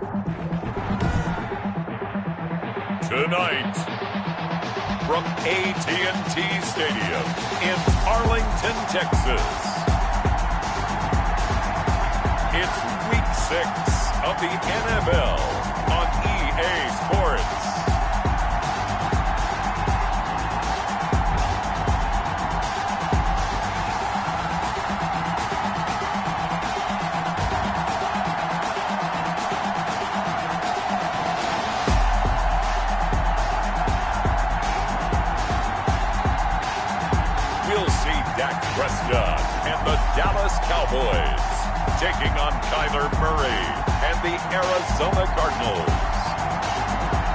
Tonight, from AT&T Stadium in Arlington, Texas, it's Week 6 of the NFL on EA Sports. Prescott and the Dallas Cowboys taking on Kyler Murray and the Arizona Cardinals.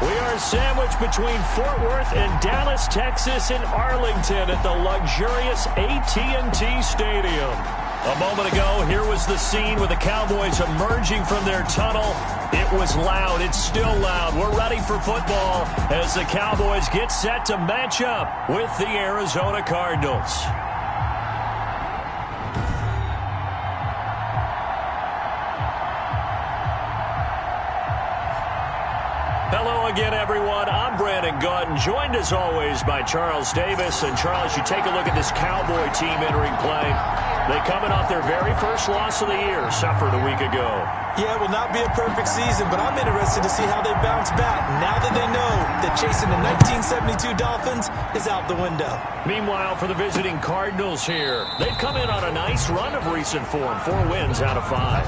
We are sandwiched between Fort Worth and Dallas, Texas, and Arlington at the luxurious AT&T Stadium. A moment ago, here was the scene with the Cowboys emerging from their tunnel. It was loud. It's still loud. We're ready for football as the Cowboys get set to match up with the Arizona Cardinals. Hello again, everyone. I'm Brandon Gunn, joined as always by Charles Davis. And Charles, you take a look at this Cowboy team entering play. They coming off their very first loss of the year, suffered a week ago. Yeah, it will not be a perfect season, but I'm interested to see how they bounce back now that they know that chasing the 1972 Dolphins is out the window. Meanwhile, for the visiting Cardinals here, they've come in on a nice run of recent form, 4 wins out of 5.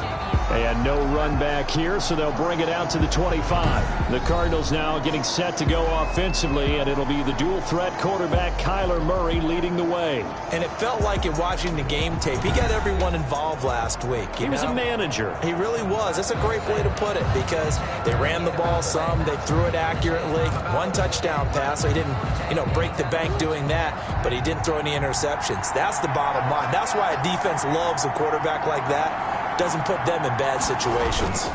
And no run back here, so they'll bring it out to the 25. The Cardinals now getting set to go offensively, and it'll be the dual-threat quarterback Kyler Murray leading the way. And it felt like in watching the game tape, he got everyone involved last week. He was a manager. He really was. That's a great way to put it because they ran the ball some, they threw it accurately. 1 touchdown pass, so he didn't, break the bank doing that, but he didn't throw any interceptions. That's the bottom line. That's why a defense loves a quarterback like that. Doesn't put them in bad situations.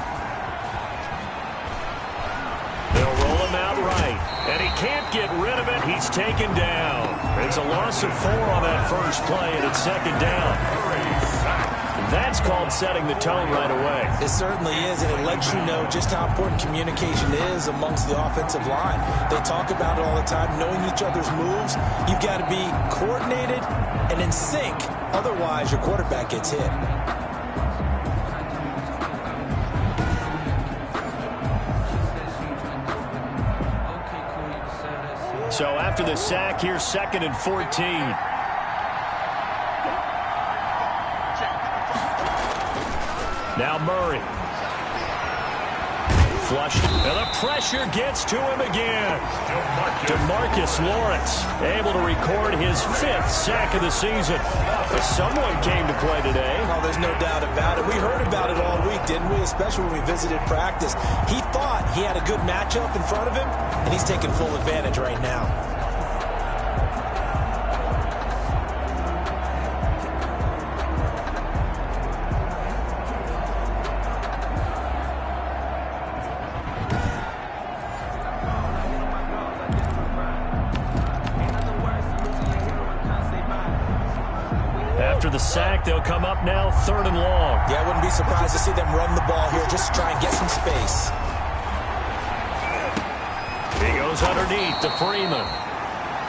They'll roll him out right, and he can't get rid of it. He's taken down. It's a loss of 4 on that first play, and it's 2nd down. That's called setting the tone right away. It certainly is, and it lets you know just how important communication is amongst the offensive line. They talk about it all the time, knowing each other's moves. You've got to be coordinated and in sync. Otherwise, your quarterback gets hit. So after the sack, here's 2nd and 14. Now Murray. Flushed. And the pressure gets to him again. DeMarcus Lawrence able to record his 5th sack of the season. Someone came to play today. Oh, there's no doubt about it. We heard about it all week, didn't we? Especially when we visited practice. He thought he had a good matchup in front of him, and he's taking full advantage right now. After the sack, they'll come up now 3rd and long. Yeah, I wouldn't be surprised to see them run the ball here just to try and get some space. He goes underneath to Freeman.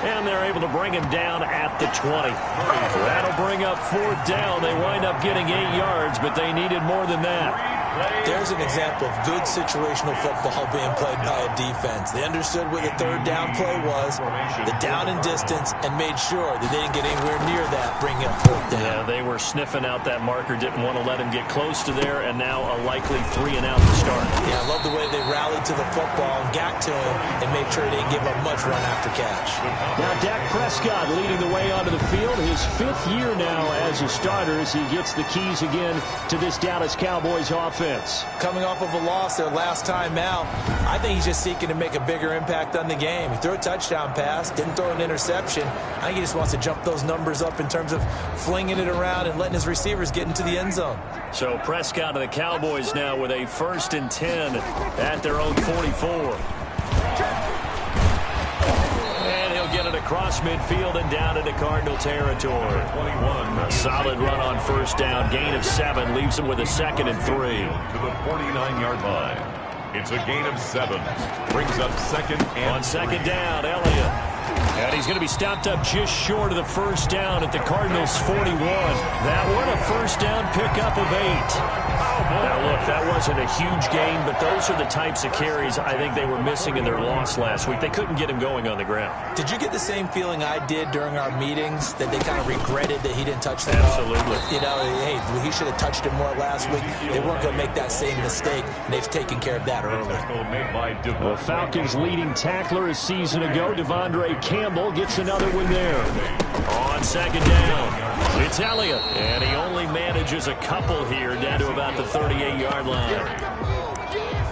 And they're able to bring him down at the 20. That'll bring up 4th down. They wind up getting 8 yards, but they needed more than that. There's an example of good situational football being played by a defense. They understood what the 3rd down play was, the down and distance, and made sure that they didn't get anywhere near that, bringing up 4th down. Yeah, they were sniffing out that marker, didn't want to let him get close to there, and now a likely 3 and out to start. Yeah, I love the way they rallied to the football and got to him and made sure they didn't give up much run after catch. Now Dak Prescott leading the way onto the field, his 5th year now as a starter as he gets the keys again to this Dallas Cowboys offense. Coming off of a loss their last time out, I think he's just seeking to make a bigger impact on the game. He threw a touchdown pass, didn't throw an interception. I think he just wants to jump those numbers up in terms of flinging it around and letting his receivers get into the end zone. So Prescott and the Cowboys now with a 1st and 10 at their own 44. Get it across midfield and down into Cardinal territory. A solid run on 1st down. Gain of 7 leaves them with a 2nd and 3. To the 49-yard line. It's a gain of 7. Brings up second and on second down, Elliott. And he's going to be stopped up just short of the first down at the Cardinals' 41. That one a first down pickup of 8. Now, look, that wasn't a huge gain, but those are the types of carries I think they were missing in their loss last week. They couldn't get him going on the ground. Did you get the same feeling I did during our meetings, that they kind of regretted that he didn't touch the Absolutely. ball? You know, hey, he should have touched it more last week. They weren't going to make that same mistake, and they've taken care of that early. The Falcons' leading tackler a season ago, Devondre Campbell, gets another one there. On second down, it's Elliott, and he only manages a couple here down to about the 38-yard line.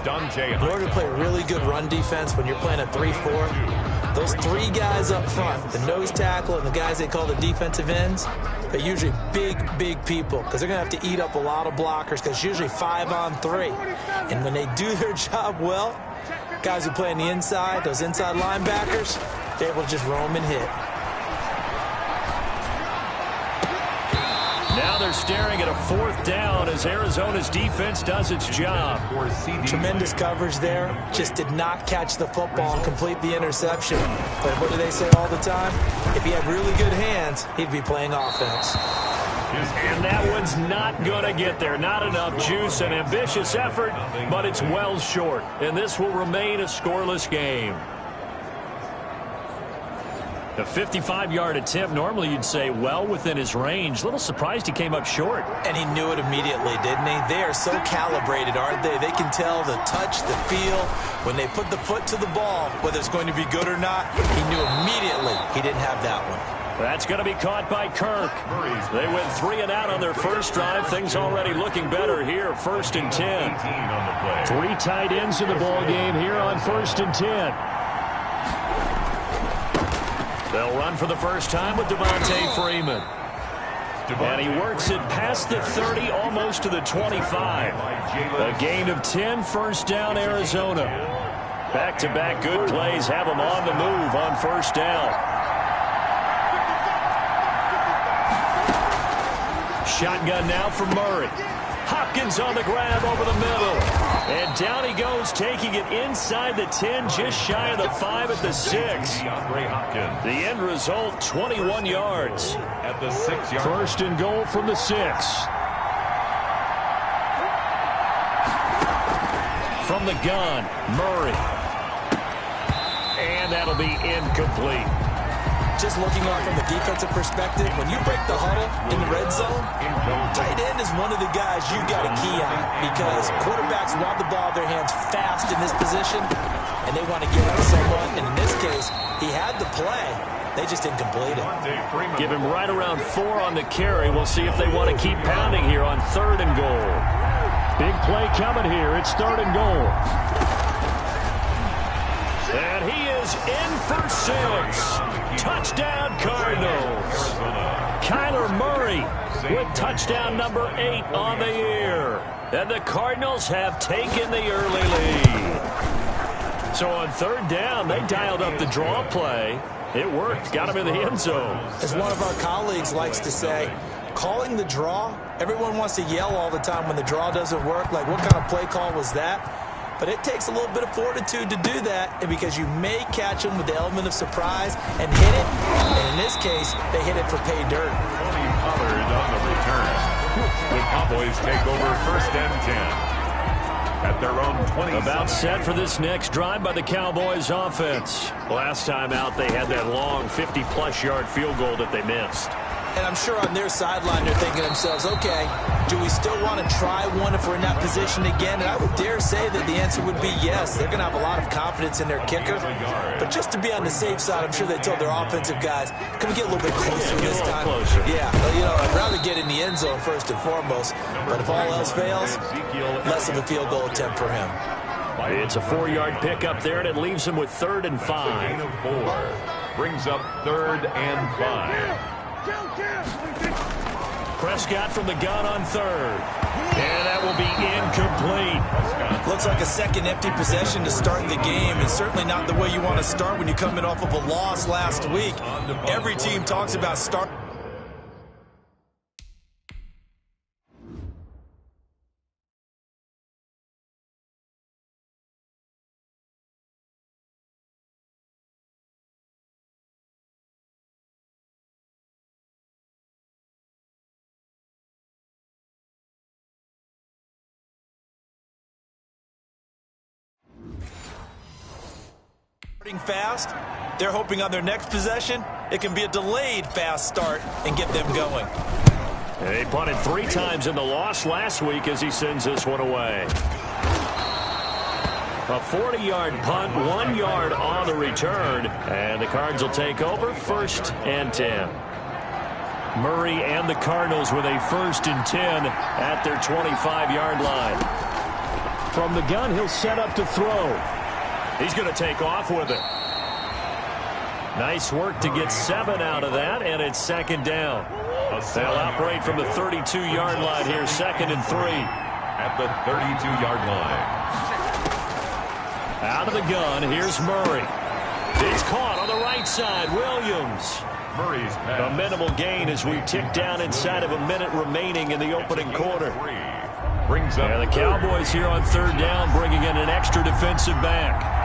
In order to play really good run defense when you're playing a 3-4, those 3 guys up front, the nose tackle and the guys they call the defensive ends, they're usually big people because they're going to have to eat up a lot of blockers because it's usually 5 on 3. And when they do their job well, guys who play on the inside, those inside linebackers, they're able to just roam and hit. Now they're staring at a 4th down as Arizona's defense does its job. Tremendous coverage there. Just did not catch the football and complete the interception. But what do they say all the time? If he had really good hands, he'd be playing offense. And that one's not going to get there. Not enough juice. An ambitious effort, but it's well short. And this will remain a scoreless game. The 55-yard attempt, normally you'd say well within his range. A little surprised he came up short. And he knew it immediately, didn't he? They are so calibrated, aren't they? They can tell the touch, the feel. When they put the foot to the ball, whether it's going to be good or not, he knew immediately he didn't have that one. That's going to be caught by Kirk. They went 3 and out on their first drive. Things already looking better here. 1st and 10. 3 tight ends in the ball game here on 1st and 10. They'll run for the first time with Devontae Freeman. And he works it past the 30, almost to the 25. A gain of 10, first down, Arizona. Back-to-back good plays have them on the move on first down. Shotgun now for Murray. Hopkins on the grab over the middle. And down he goes, taking it inside the 10, just shy of the 5 at the 6. The end result, 21 yards. At the 6-yard. 1st and goal from the 6. From the gun, Murray. And that'll be incomplete. Just looking on from the defensive perspective, when you break the huddle in the red zone, tight end is one of the guys you've got to key on because quarterbacks want the ball in their hands fast in this position, and they want to get it to someone. And in this case, he had the play. They just didn't complete it. Give him right around 4 on the carry. We'll see if they want to keep pounding here on 3rd and goal. Big play coming here. It's 3rd and goal. And he is in for 6. Touchdown, Cardinals. Kyler Murray with touchdown number 8 on the year. And the Cardinals have taken the early lead. So on 3rd down, they dialed up the draw play. It worked. Got him in the end zone. As one of our colleagues likes to say, calling the draw, everyone wants to yell all the time when the draw doesn't work. Like, what kind of play call was that? But it takes a little bit of fortitude to do that, and because you may catch them with the element of surprise and hit it. And in this case, they hit it for pay dirt. Tony Pollard on the return. The Cowboys take over 1st and 10. At their own 20. About set for this next drive by the Cowboys offense. Last time out, they had that long 50-plus yard field goal that they missed. And I'm sure on their sideline they're thinking to themselves, okay, do we still want to try one if we're in that position again? And I would dare say that the answer would be yes. They're going to have a lot of confidence in their kicker. But just to be on the safe side, I'm sure they told their offensive guys, can we get a little bit closer this time? Yeah, you know, I'd rather get in the end zone first and foremost. But if all else fails, less of a field goal attempt for him. It's a 4-yard pickup there, and it leaves him with 3rd and 5. 4 brings up 3rd and 5. Prescott from the gun on 3rd. And that will be incomplete. Looks like a second empty possession to start the game. It's certainly not the way you want to start when you're coming off of a loss last week. Every team talks about starting. Fast, they're hoping on their next possession it can be a delayed fast start and get them going. And he punted 3 times in the loss last week as he sends this one away. A 40-yard punt, 1 yard on the return, and the Cards will take over 1st and 10. Murray and the Cardinals with a 1st and 10 at their 25-yard line. From the gun, he'll set up to throw. He's going to take off with it. Nice work to get 7 out of that, and it's 2nd down. They'll operate from the 32-yard line here, 2nd and 3. At the 32-yard line. Out of the gun, here's Murray. It's caught on the right side, Williams. Murray's pass. A minimal gain as we tick down inside of a minute remaining in the opening quarter. Brings up and the Cowboys here on 3rd down, bringing in an extra defensive back.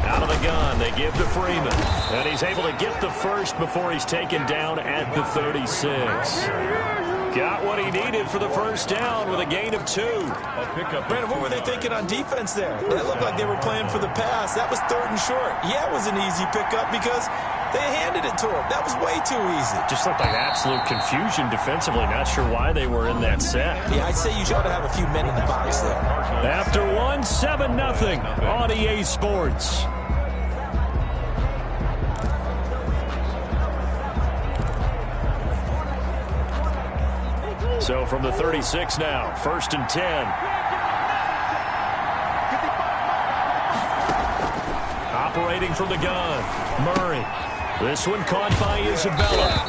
Out of the gun, they give to Freeman. And he's able to get the first before he's taken down at the 36. Got what he needed for the 1st down with a gain of 2. Brandon, what were they thinking on defense there? That looked like they were playing for the pass. That was 3rd and short. Yeah, it was an easy pickup because they handed it to him. That was way too easy. Just looked like absolute confusion defensively. Not sure why they were in that set. Yeah, I'd say you ought to have a few men in the box there. After 1, 7-0 on EA Sports. So from the 36 now, 1st and 10. Operating from the gun, Murray. This one caught by Isabella.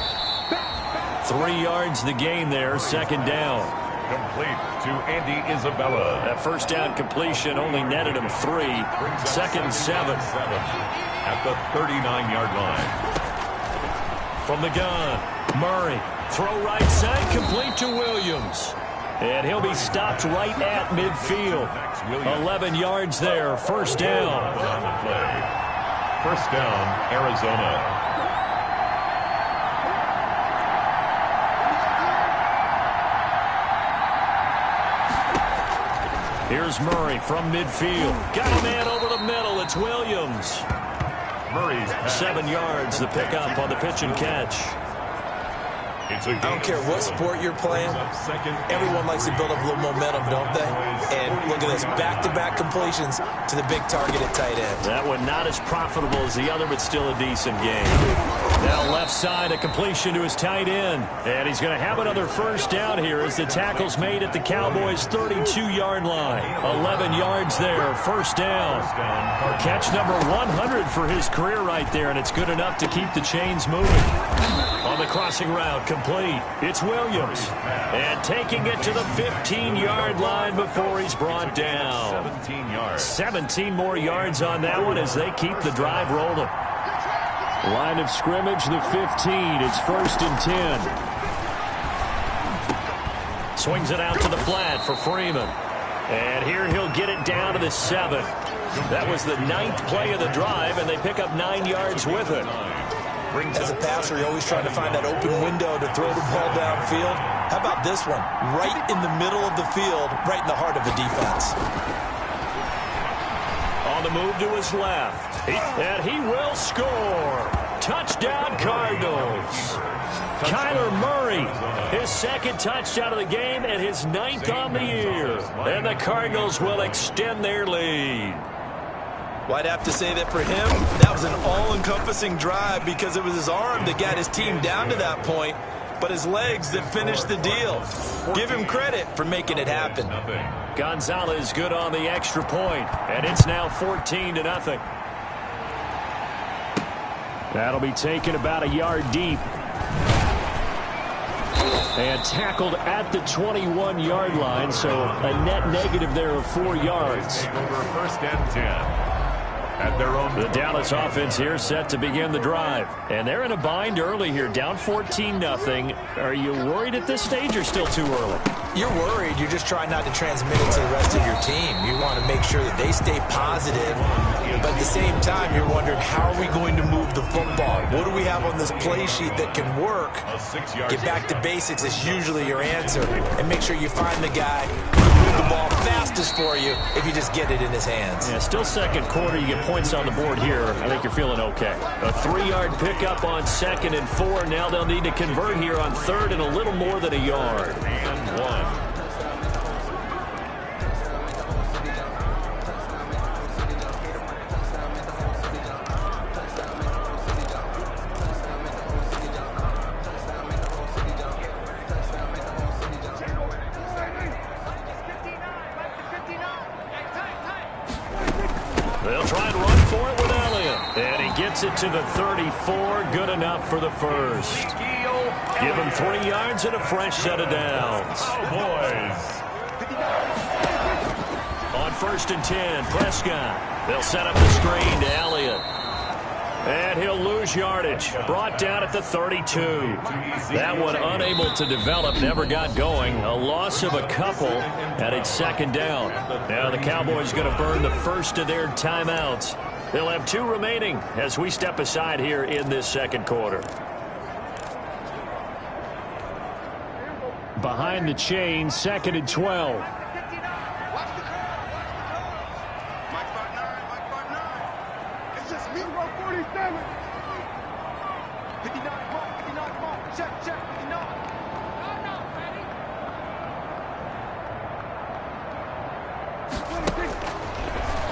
3 yards the gain there, 2nd down. Complete to Andy Isabella. That 1st down completion only netted him 3. 2nd and 7. At the 39-yard line. From the gun, Murray. Throw right side, complete to Williams. And he'll be stopped right at midfield. 11 yards there, 1st down. 1st down, Arizona. Here's Murray from midfield. Got a man over the middle. It's Williams. Murray's 7 yards, the pickup on the pitch and catch. I don't care what sport you're playing. Everyone likes to build up a little momentum, don't they? And look at this, back-to-back completions to the big target at tight end. That one not as profitable as the other, but still a decent game. Now left side, a completion to his tight end. And he's going to have another 1st down here as the tackle's made at the Cowboys' 32-yard line. 11 yards there, 1st down. Catch number 100 for his career right there, and it's good enough to keep the chains moving. On the crossing route, complete. It's Williams. And taking it to the 15-yard line before he's brought down. 17 yards. 17 more yards on that one as they keep the drive rolling. Line of scrimmage, the 15. It's 1st and 10. Swings it out to the flat for Freeman. And here he'll get it down to the 7. That was the 9th play of the drive, and they pick up 9 yards with it. As a passer, you're always trying to find that open window to throw the ball downfield. How about this one? Right in the middle of the field, right in the heart of the defense. On the move to his left. And he will score. Touchdown, Cardinals. Kyler Murray, his 2nd touchdown of the game and his 9th on the year. And the Cardinals will extend their lead. Well, I'd have to say that for him, that was an all-encompassing drive because it was his arm that got his team down to that point, but his legs that finished the deal. Give him credit for making it happen. Gonzalez good on the extra point, and it's now 14-0. That'll be taken about a yard deep. And tackled at the 21-yard line, so a net negative there of 4 yards. Over 1st and 10. At their own. The Dallas offense here set to begin the drive. And they're in a bind early here, down 14-0. Are you worried at this stage or still too early? You're worried. You're just trying not to transmit it to the rest of your team. You want to make sure that they stay positive But at the same time, you're wondering, how are we going to move the football? What do we have on this play sheet that can work? Get back to basics is usually your answer. And make sure you find the guy who can move the ball fastest for you if you just get it in his hands. Yeah, still second quarter. You get points on the board here. I think you're feeling okay. A 3-yard pickup on 2nd and 4. Now they'll need to convert here on 3rd and a little more than a yard. And 1. They'll try and run for it with Elliott. And he gets it to the 34. Good enough for the first. Give him 3 yards and a fresh set of downs. Cowboys. On 1st and 10, Prescott. They'll set up the screen to Elliott. And he'll lose yardage. Brought down at the 32. That one unable to develop, never got going. A loss of a couple, and it's 2nd down. Now the Cowboys going to burn the first of their timeouts. They'll have 2 remaining as we step aside here in this 2nd quarter. Behind the chain, 2nd and 12.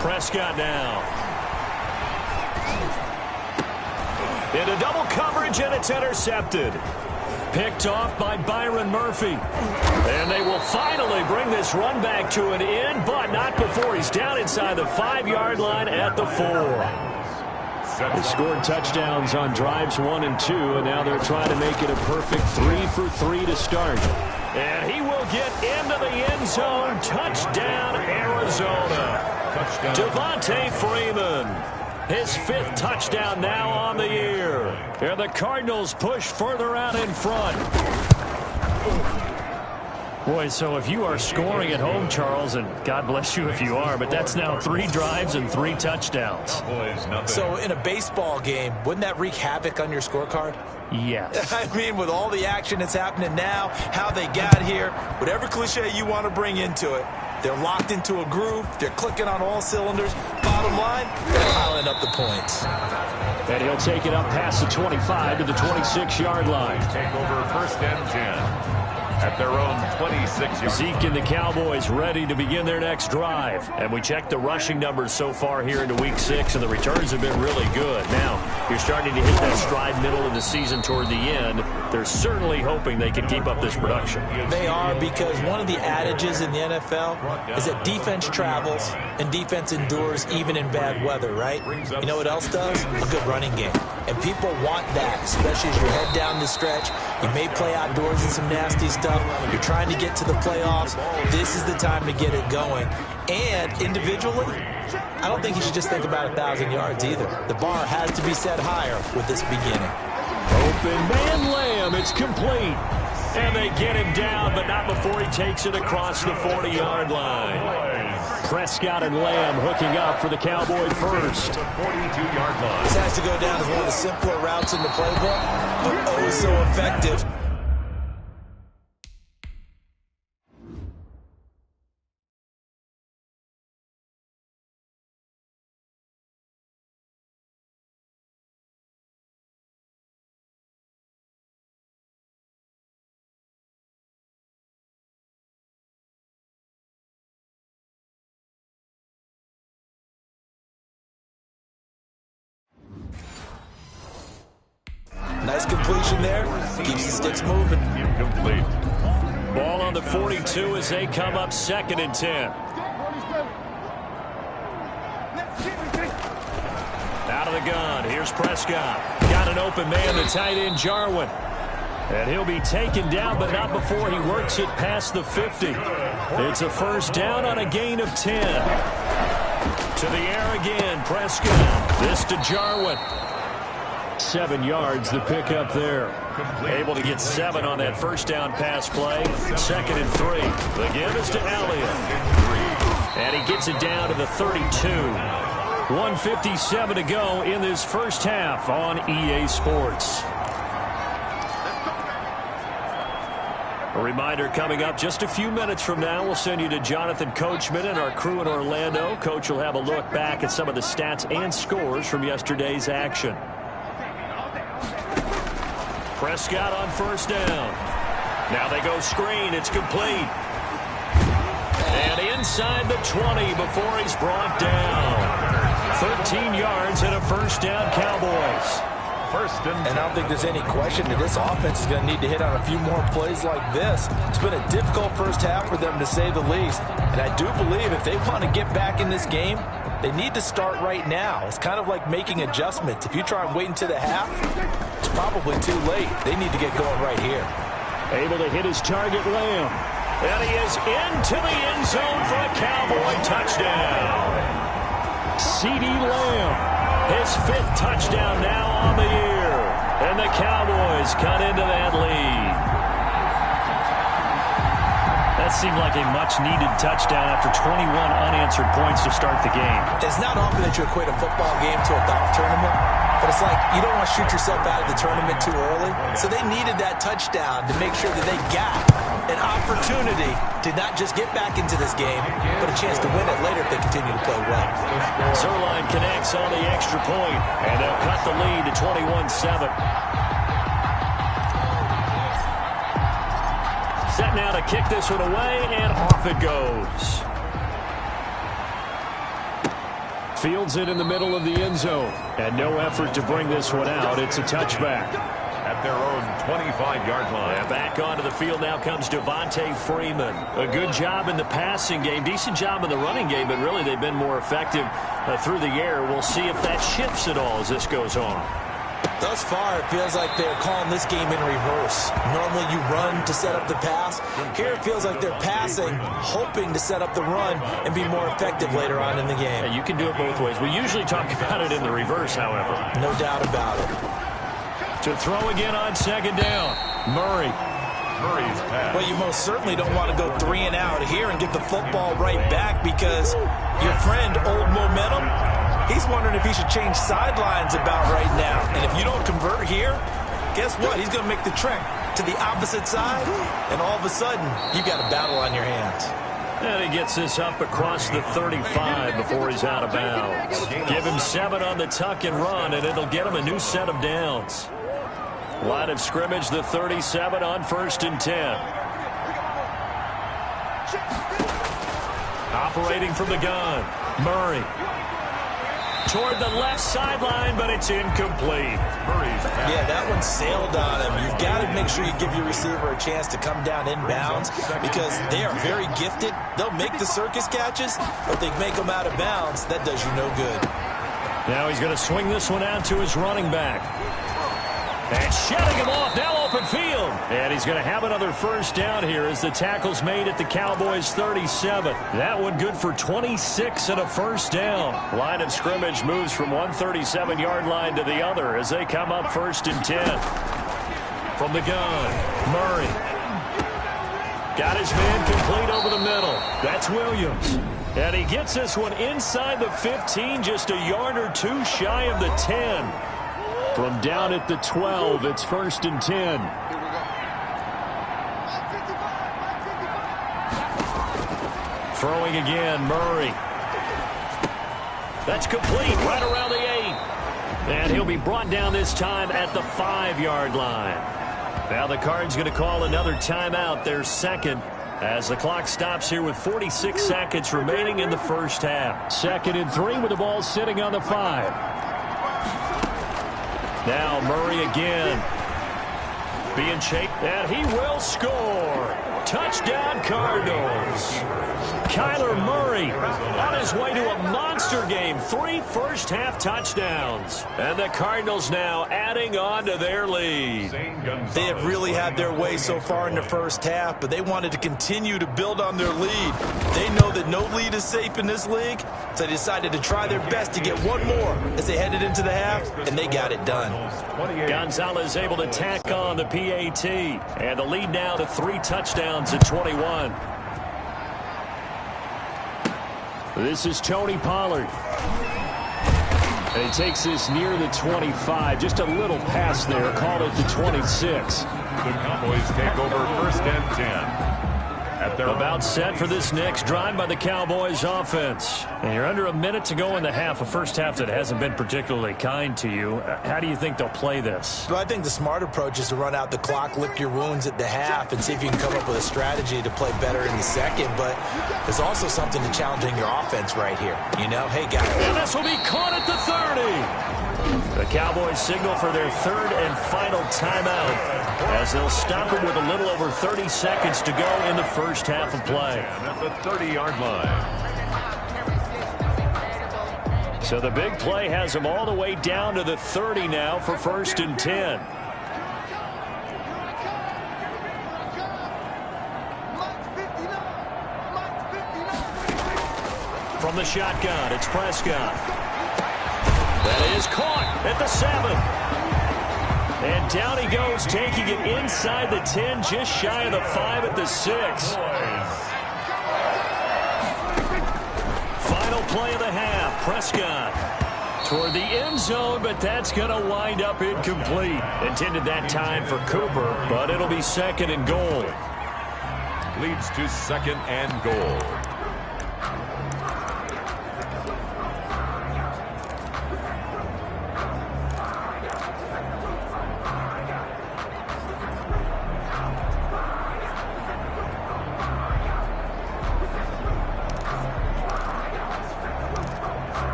Prescott now. Into double coverage, and it's intercepted. Picked off by Byron Murphy. And they will finally bring this run back to an end, but not before he's down inside the 5-yard line at the 4. They scored touchdowns on drives 1 and 2, and now they're trying to make it a perfect 3 for 3 to start. And he will get into the end zone. Touchdown, Arizona. Devontae Freeman, his 5th touchdown now on the year. And the Cardinals push further out in front. Boy, so if you are scoring at home, Charles, and God bless you if you are, but that's now 3 drives and 3 touchdowns. So in a baseball game, wouldn't that wreak havoc on your scorecard? Yes. I mean, with all the action that's happening now, how they got here, whatever cliche you want to bring into it, they're locked into a groove. They're clicking on all cylinders. Bottom line, they're piling up the points. And he'll take it up past the 25 to the 26-yard line. Take over 1st and 10. At their own 26-yard. Zeke and the Cowboys ready to begin their next drive. And we checked the rushing numbers so far here into Week 6, and the returns have been really good. Now, you're starting to hit that stride middle of the season toward the end. They're certainly hoping they can keep up this production. They are, because one of the adages in the NFL is that defense travels and defense endures even in bad weather, right? You know what else does? A good running game. And people want that, especially as you head down the stretch. You may play outdoors in some nasty stuff. You're trying to get to the playoffs. This is the time to get it going. And individually, I don't think you should just think about 1,000 yards either. The bar has to be set higher with this beginning. Open man Lamb, it's complete. And they get him down, but not before he takes it across the 40-yard line. Prescott and Lamb hooking up for the Cowboy first. 42-yard line. This has to go down as one of the simpler routes in the playbook, but oh so effective. Nice completion there. Keeps the sticks moving. Incomplete. Ball on the 42 as they come up 2nd and 10. Out of the gun. Here's Prescott. Got an open man, the tight end Jarwin. And he'll be taken down, but not before he works it past the 50. It's a 1st down on a gain of 10. To the air again, Prescott. This to Jarwin. 7 yards, the pickup there. Able to get 7 on that 1st down pass play. 2nd and 3. The give is to Elliott. And he gets it down to the 32. 1:57 to go in this first half on EA Sports. A reminder coming up just a few minutes from now, we'll send you to Jonathan Coachman and our crew in Orlando. Coach will have a look back at some of the stats and scores from yesterday's action. Prescott on first down. Now they go screen. It's complete. And inside the 20 before he's brought down. 13 yards and a first down, Cowboys. And I don't think there's any question that this offense is going to need to hit on a few more plays like this. It's been a difficult first half for them, to say the least. And I do believe if they want to get back in this game, they need to start right now. It's kind of like making adjustments. If you try and wait until the half, it's probably too late. They need to get going right here. Able to hit his target, Lamb. And he is into the end zone for a Cowboy touchdown. C.D. Lamb. His 5th touchdown now on the year. And the Cowboys cut into that lead. That seemed like a much-needed touchdown after 21 unanswered points to start the game. It's not often that you equate a football game to a golf tournament, but it's like you don't want to shoot yourself out of the tournament too early. So they needed that touchdown to make sure that they got an opportunity to not just get back into this game, but a chance to win it later if they continue to play well. Zerline connects on the extra point, and they'll cut the lead to 21-7. Set now to kick this one away, and off it goes. Fields it in the middle of the end zone, and no effort to bring this one out. It's a touchback. At their own 25-yard line. And back onto the field now comes Devontae Freeman. A good job in the passing game, decent job in the running game, but really they've been more effective through the air. We'll see if that shifts at all as this goes on. Thus far, it feels like they're calling this game in reverse. Normally you run to set up the pass. Here it feels like they're passing, hoping to set up the run and be more effective later on in the game. Yeah, you can do it both ways. We usually talk about it in the reverse, however. No doubt about it. To throw again on second down. Murray's pass. Well, you most certainly don't want to go 3 and out here and get the football right back, because your friend, Old Momentum, he's wondering if he should change sidelines about right now. And if you don't convert here, guess what? He's going to make the trek to the opposite side, and all of a sudden, you've got a battle on your hands. And he gets this up across the 35 before he's out of bounds. Give him 7 on the tuck and run, and it'll get him a new set of downs. Line of scrimmage, the 37 on 1st and 10. Operating from the gun, Murray. Toward the left sideline, but it's incomplete. Yeah, that one sailed on him. You've got to make sure you give your receiver a chance to come down inbounds, because they are very gifted. They'll make the circus catches, but they make them out of bounds. That does you no good. Now he's going to swing this one out to his running back. And shutting him off, now open field. And he's going to have another first down here as the tackle's made at the Cowboys' 37. That one good for 26 and a first down. Line of scrimmage moves from one 37-yard line to the other as they come up 1st and 10. From the gun, Murray. Got his man complete over the middle. That's Williams. And he gets this one inside the 15, just a yard or 2 shy of the 10. From down at the 12, it's 1st and 10. Throwing again, Murray. That's complete right around the 8. And he'll be brought down this time at the 5-yard line. Now the Cards going to call another timeout, their second, as the clock stops here with 46 seconds remaining in the first half. 2nd and 3 with the ball sitting on the 5. Now Murray again. Being chased, and he will score. Touchdown Cardinals. Kyler Murray on his way to a monster game. 3 first-half touchdowns. And the Cardinals now adding on to their lead. They have really had their way so far in the first half, but they wanted to continue to build on their lead. They know that no lead is safe in this league, so they decided to try their best to get one more as they headed into the half, and they got it done. Gonzalez able to tack on the PAT, and the lead now to 3 touchdowns at 21. This is Tony Pollard. And he takes this near the 25. Just a little pass there. Called it the 26. The Cowboys take over 1st and 10. About set for this next drive by the Cowboys offense. And you're under a minute to go in the half, a first half that hasn't been particularly kind to you. How do you think they'll play this? Well, I think the smart approach is to run out the clock, lick your wounds at the half, and see if you can come up with a strategy to play better in the second. But there's also something to challenging your offense right here. You know, hey, guys. And this will be caught at the 30. The Cowboys signal for their 3rd and final timeout as they'll stop it with a little over 30 seconds to go in the first half of play. At the 30-yard line. So the big play has them all the way down to the 30 now for 1st and 10. From the shotgun, it's Prescott. That is caught at the 7. And down he goes, taking it inside the 10, just shy of the 5 at the 6. Final play of the half, Prescott toward the end zone, but that's going to wind up incomplete. Intended that time for Cooper, but it'll be 2nd and goal. Leads to 2nd and goal.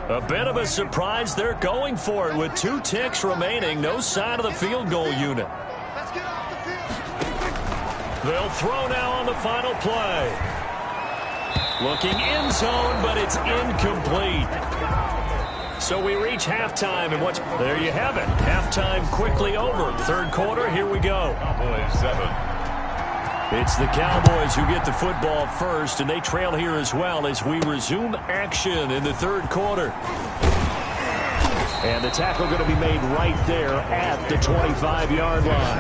A bit of a surprise. They're going for it with 2 ticks remaining. No sign of the field goal unit. They'll throw now on the final play. Looking end zone, but it's incomplete. So we reach halftime, and there you have it. Halftime quickly over. 3rd quarter, here we go. Cowboys 7. It's the Cowboys who get the football first, and they trail here as well as we resume action in the 3rd quarter. And the tackle going to be made right there at the 25-yard line.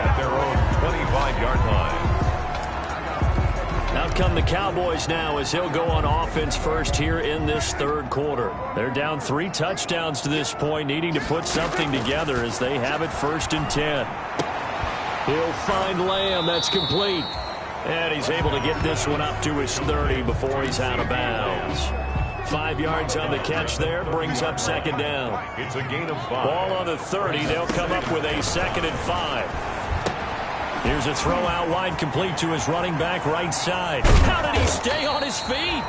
At their own 25-yard line. Out come the Cowboys now as he'll go on offense first here in this 3rd quarter. They're down 3 touchdowns to this point, needing to put something together as they have it 1st and 10. He'll find Lamb. That's complete. And he's able to get this one up to his 30 before he's out of bounds. 5 yards on the catch there. Brings up 2nd down. It's a gain of 5. Ball on the 30. They'll come up with a 2nd and 5. Here's a throw out wide, complete to his running back right side. How did he stay on his feet?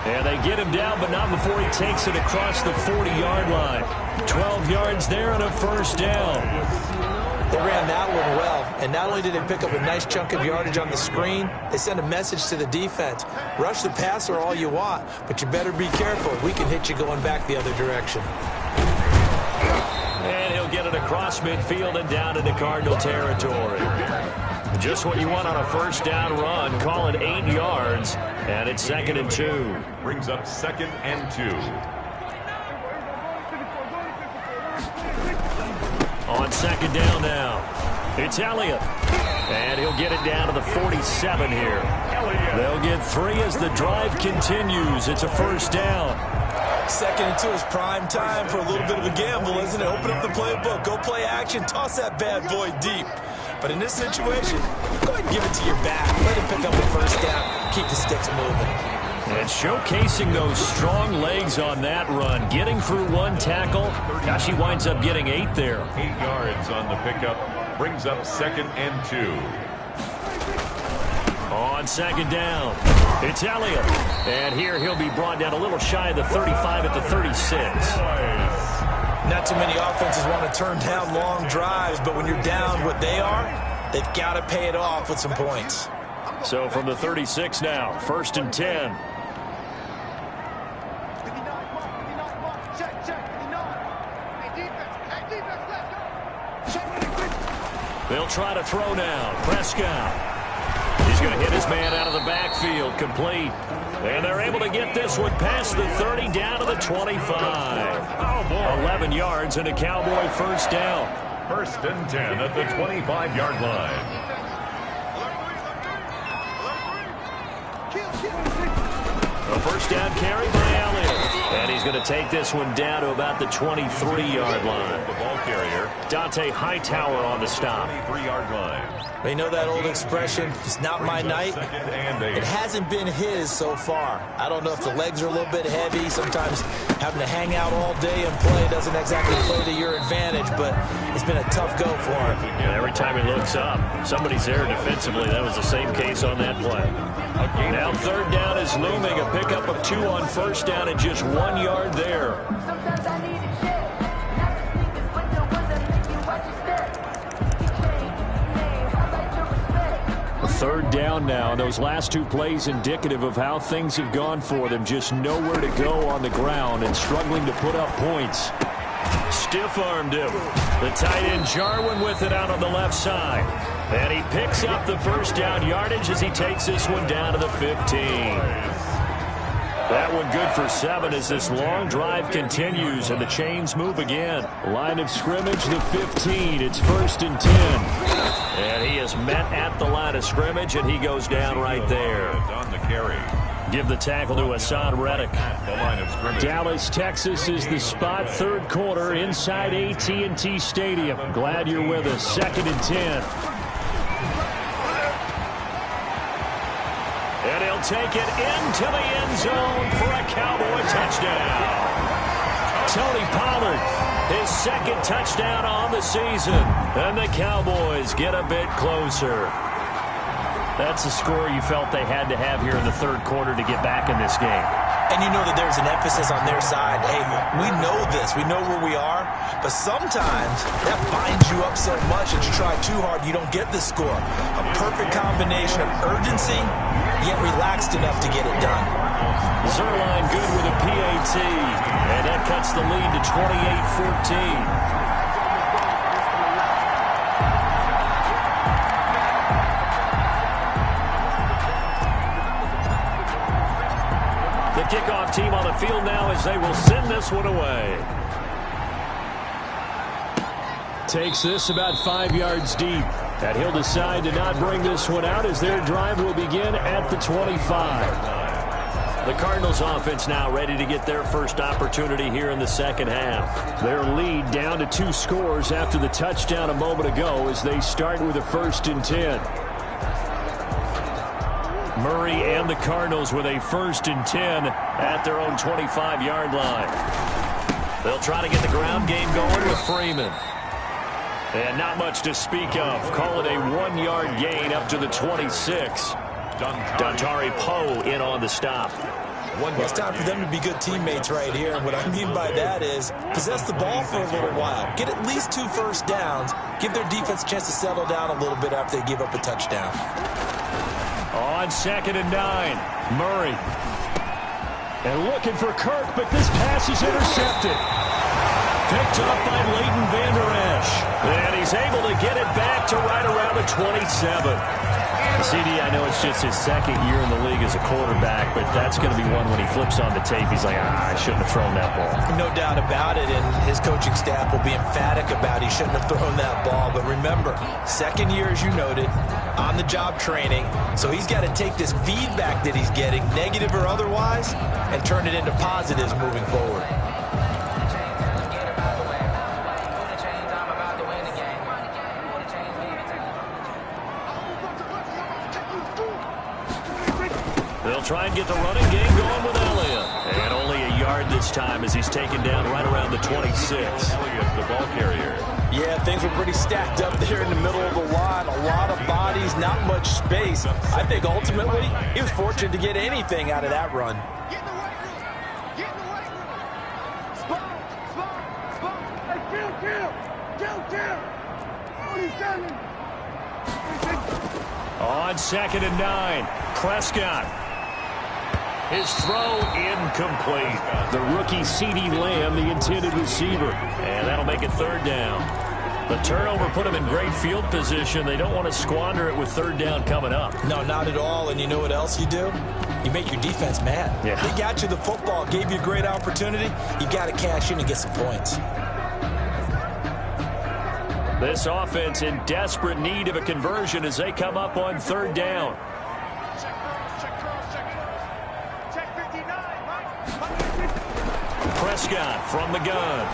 And they get him down, but not before he takes it across the 40-yard line. 12 yards there and a 1st down. They ran that one well, and not only did they pick up a nice chunk of yardage on the screen, they sent a message to the defense. Rush the passer all you want, but you better be careful. We can hit you going back the other direction. And he'll get it across midfield and down into Cardinal territory. Just what you want on a 1st down run. Call it 8 yards, and it's 2nd and 2. Brings up 2nd and 2. On 2nd down now, it's Elliott. And he'll get it down to the 47 here. They'll get 3 as the drive continues. It's a 1st down. 2nd and 2 is prime time for a little bit of a gamble, isn't it? Open up the playbook, go play action, toss that bad boy deep. But in this situation, go ahead and give it to your back. Let him pick up the 1st down, keep the sticks moving. And showcasing those strong legs on that run. Getting through 1 tackle. Now she winds up getting 8 there. 8 yards on the pickup. Brings up 2nd and 2. On 2nd down, it's Elliott. And here he'll be brought down a little shy of the 35 at the 36. Not too many offenses want to turn down long drives, but when you're down what they are, they've got to pay it off with some points. So from the 36 now, 1st and 10. They'll try to throw now. Prescott. He's going to hit his man out of the backfield. Complete. And they're able to get this one past the 30 down to the 25. 11 yards and a Cowboy 1st down. 1st and 10 at the 25-yard line. A 1st first down carry by Elliott. And he's going to take this one down to about the 23-yard line. The ball carrier, Dante Hightower on the stop. 23-yard line. You know that old expression, it's not my night? It hasn't been his so far. I don't know if the legs are a little bit heavy. Sometimes having to hang out all day and play doesn't exactly play to your advantage, but it's been a tough go for him. And every time he looks up, somebody's there defensively. That was the same case on that play. Now third down is looming. A pickup of 2 on first down and just 1 yard there. Third down now, and those last 2 plays indicative of how things have gone for them. Just nowhere to go on the ground and struggling to put up points. Stiff-armed him. The tight end Jarwin with it out on the left side. And he picks up the first down yardage as he takes this one down to the 15. That one good for 7 as this long drive continues and the chains move again. Line of scrimmage, the 15. It's 1st and 10. And he is met at the line of scrimmage, and he goes down right there. On the carry. Give the tackle to Hassan Reddick. The line of scrimmage. Dallas, Texas is the spot. Third quarter inside AT&T Stadium. Glad you're with us. 2nd and 10. And he'll take it into the end zone for a Cowboy touchdown. Tony Pollard, his 2nd touchdown on the season. And the Cowboys get a bit closer. That's a score you felt they had to have here in the third quarter to get back in this game. And you know that there's an emphasis on their side. Hey, we know this. We know where we are. But sometimes that binds you up so much that you try too hard, you don't get the score. A perfect combination of urgency, yet relaxed enough to get it done. Zerline good with a PAT. And that cuts the lead to 28-14. Kickoff team on the field now as they will send this one away. Takes this about 5 yards deep. And he'll decide to not bring this one out as their drive will begin at the 25. The Cardinals offense now ready to get their first opportunity here in the second half. Their lead down to 2 scores after the touchdown a moment ago as they start with a 1st and 10. Murray and the Cardinals with a 1st and 10 at their own 25-yard line. They'll try to get the ground game going with Freeman. And not much to speak of. Call it a 1-yard gain up to the 26. Dontari Poe in on the stop. It's time for them to be good teammates right here. And what I mean by that is possess the ball for a little while. Get at least 2 first downs. Give their defense a chance to settle down a little bit after they give up a touchdown. On 2nd and 9, Murray. And looking for Kirk, but this pass is intercepted. Picked up by Leighton Vander Esch. And he's able to get it back to right around the 27. CD, I know it's just his 2nd year in the league as a quarterback, but that's going to be one when he flips on the tape. He's like, I shouldn't have thrown that ball. No doubt about it, and his coaching staff will be emphatic about he shouldn't have thrown that ball. But remember, 2nd year, as you noted, on-the-job training. So he's got to take this feedback that he's getting, negative or otherwise, and turn it into positives moving forward. They'll try and get the running game going with Elliott. And only a yard this time as he's taken down right around the 26. Elliott, the ball carrier. Yeah, things were pretty stacked up there in the middle of the line. A lot of bodies, not much space. I think ultimately he was fortunate to get anything out of that run. Get in the right room. Get in the right room. Spot. Hey, kill. 47. On 2nd and 9, Prescott. His throw incomplete. The rookie CeeDee Lamb, the intended receiver. And that'll make it 3rd down. The turnover put him in great field position. They don't want to squander it with 3rd down coming up. No, not at all. And you know what else you do? You make your defense mad. Yeah. They got you the football, gave you a great opportunity. You got to cash in and get some points. This offense in desperate need of a conversion as they come up on 3rd down. Check 59. Prescott from the gun.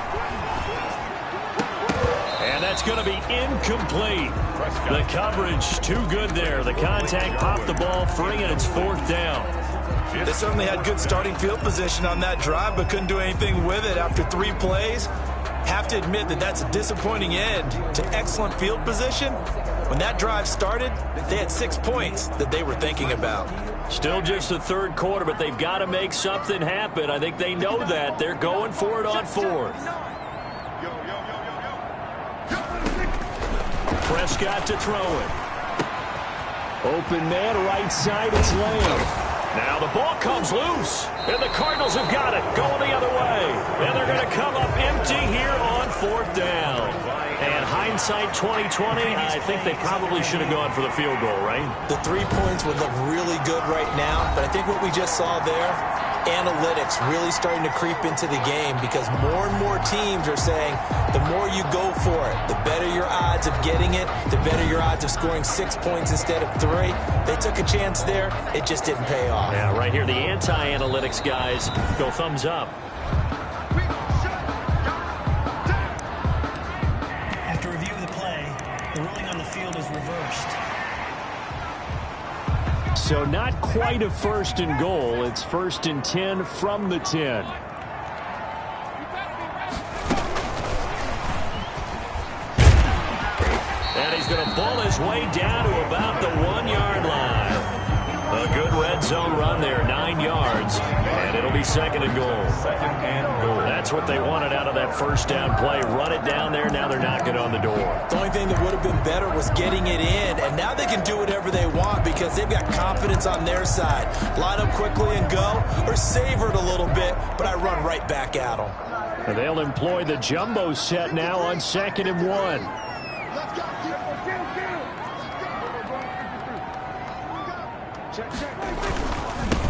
And that's going to be incomplete. The coverage too good there. The contact popped the ball free, and it's 4th down. They certainly had good starting field position on that drive, but couldn't do anything with it after 3 plays. Have to admit that that's a disappointing end to excellent field position. When that drive started, they had 6 points that they were thinking about. Still just the 3rd quarter, but they've got to make something happen. I think they know that. They're going for it on 4th. Prescott to throw it. Open man, right side, it's Lamb. Now the ball comes loose, and the Cardinals have got it, going the other way. And they're going to come up empty here on 4th down. And hindsight 2020, I think they probably should have gone for the field goal, right? The 3 points would look really good right now, but I think what we just saw there, analytics really starting to creep into the game, because more and more teams are saying the more you go for it, the better your odds of getting it, the better your odds of scoring 6 points instead of 3. They took a chance there. It just didn't pay off. Yeah, right here, the anti-analytics guys go thumbs up. After review of the play, the ruling on the field is reversed. So not quite a 1st and goal. It's 1st and 10 from the 10. And he's going to ball his way down to about the 1-yard line. A good red zone run there, 9 yards, and it'll be 2nd and goal. That's what they wanted out of that 1st down play. Run it down there. Now they're knocking on the door. The only thing that would have been better was getting it in, and now they can do whatever they want because they've got confidence on their side. Line up quickly and go, or savor it a little bit, but I run right back at them. And they'll employ the jumbo set now on 2nd and 1.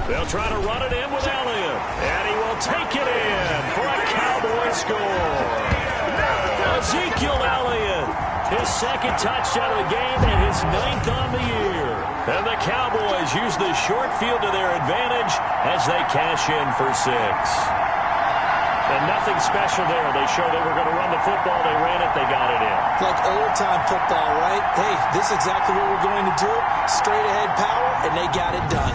They'll try to run it in with Elliott, and he will take it in for a Cowboy score. Ezekiel Elliott, his 2nd touchdown of the game and his 9th on the year. And the Cowboys use the short field to their advantage as they cash in for 6. And nothing special there. They showed they were going to run the football. They ran it. They got it in. Like old-time football, right? Hey, this is exactly what we're going to do. Straight-ahead power, and they got it done.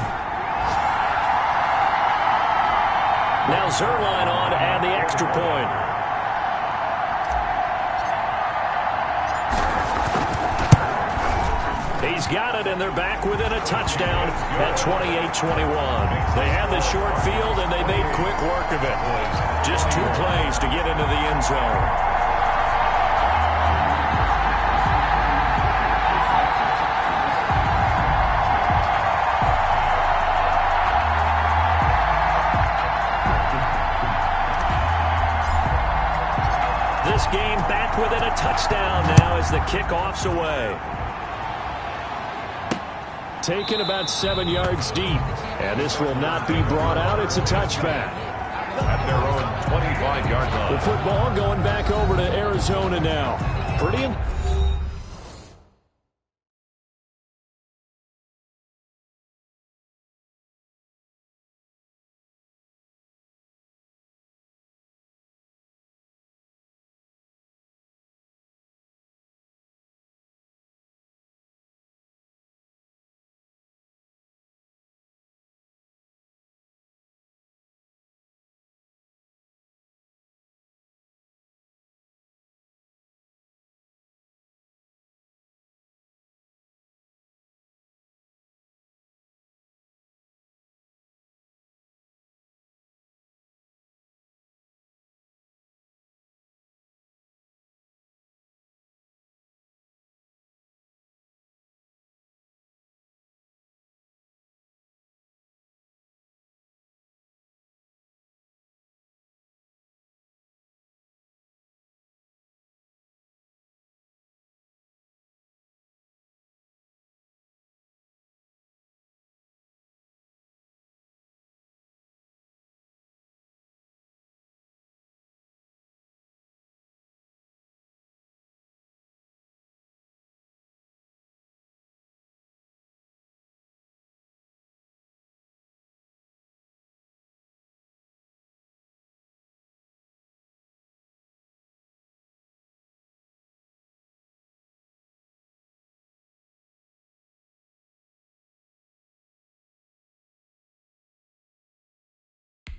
Now Zerline on to add the extra point. He's got it, and they're back within a touchdown at 28-21. They had the short field, and they made quick work of it. Just 2 plays to get into the end zone. This game back within a touchdown now as the kickoff's away. Taken about 7 yards deep, and this will not be brought out. It's a touchback. At their own 25-yard line. The football going back over to Arizona now. Pretty